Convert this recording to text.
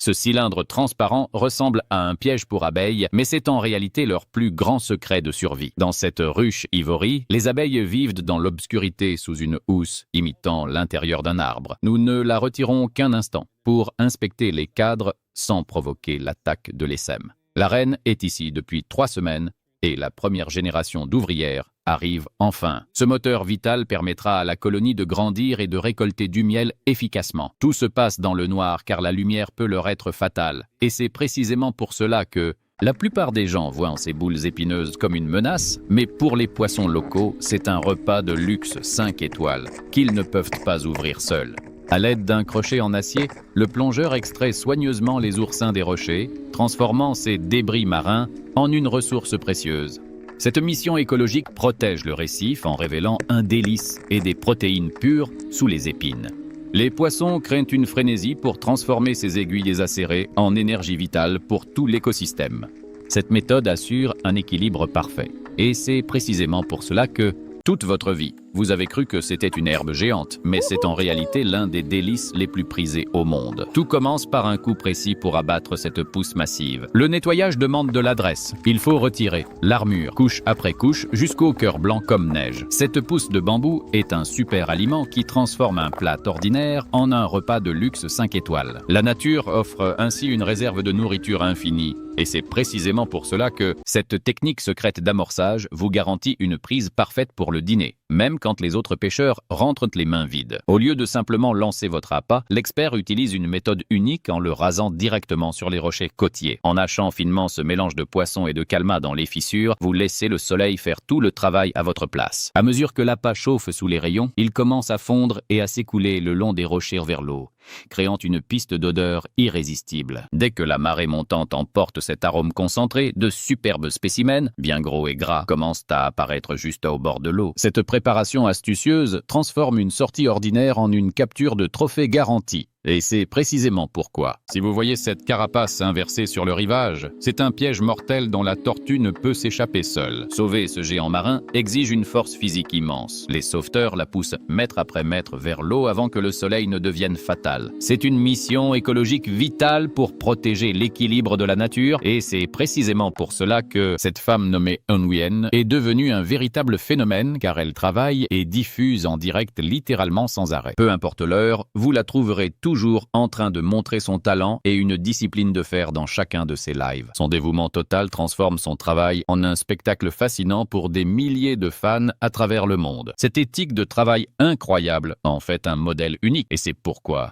Ce cylindre transparent ressemble à un piège pour abeilles, mais c'est en réalité leur plus grand secret de survie. Dans cette ruche ivory, les abeilles vivent dans l'obscurité sous une housse imitant l'intérieur d'un arbre. Nous ne la retirons qu'un instant pour inspecter les cadres sans provoquer l'attaque de l'essaim. La reine est ici depuis 3 semaines et la première génération d'ouvrières arrive enfin. Ce moteur vital permettra à la colonie de grandir et de récolter du miel efficacement. Tout se passe dans le noir car la lumière peut leur être fatale. Et c'est précisément pour cela que la plupart des gens voient ces boules épineuses comme une menace, mais pour les poissons locaux, c'est un repas de luxe 5 étoiles qu'ils ne peuvent pas ouvrir seuls. À l'aide d'un crochet en acier, le plongeur extrait soigneusement les oursins des rochers, transformant ces débris marins en une ressource précieuse. Cette mission écologique protège le récif en révélant un délice et des protéines pures sous les épines. Les poissons craignent une frénésie pour transformer ces aiguilles acérées en énergie vitale pour tout l'écosystème. Cette méthode assure un équilibre parfait. Et c'est précisément pour cela que, toute votre vie, vous avez cru que c'était une herbe géante, mais c'est en réalité l'un des délices les plus prisés au monde. Tout commence par un coup précis pour abattre cette pousse massive. Le nettoyage demande de l'adresse. Il faut retirer l'armure, couche après couche, jusqu'au cœur blanc comme neige. Cette pousse de bambou est un super aliment qui transforme un plat ordinaire en un repas de luxe 5 étoiles. La nature offre ainsi une réserve de nourriture infinie. Et c'est précisément pour cela que cette technique secrète d'amorçage vous garantit une prise parfaite pour le dîner, même quand les autres pêcheurs rentrent les mains vides. Au lieu de simplement lancer votre appât, l'expert utilise une méthode unique en le rasant directement sur les rochers côtiers. En hachant finement ce mélange de poissons et de calma dans les fissures, vous laissez le soleil faire tout le travail à votre place. À mesure que l'appât chauffe sous les rayons, il commence à fondre et à s'écouler le long des rochers vers l'eau, créant une piste d'odeur irrésistible. Dès que la marée montante emporte cet arôme concentré, de superbes spécimens, bien gros et gras, commencent à apparaître juste au bord de l'eau. Cette préparation astucieuse transforme une sortie ordinaire en une capture de trophée garantie. Et c'est précisément pourquoi. Si vous voyez cette carapace inversée sur le rivage, c'est un piège mortel dont la tortue ne peut s'échapper seule. Sauver ce géant marin exige une force physique immense. Les sauveteurs la poussent mètre après mètre vers l'eau avant que le soleil ne devienne fatal. C'est une mission écologique vitale pour protéger l'équilibre de la nature et c'est précisément pour cela que cette femme nommée Nguyen est devenue un véritable phénomène car elle travaille et diffuse en direct littéralement sans arrêt. Peu importe l'heure, vous la trouverez toujours en train de montrer son talent et une discipline de fer dans chacun de ses lives. Son dévouement total transforme son travail en un spectacle fascinant pour des milliers de fans à travers le monde. Cette éthique de travail incroyable en fait un modèle unique et c'est pourquoi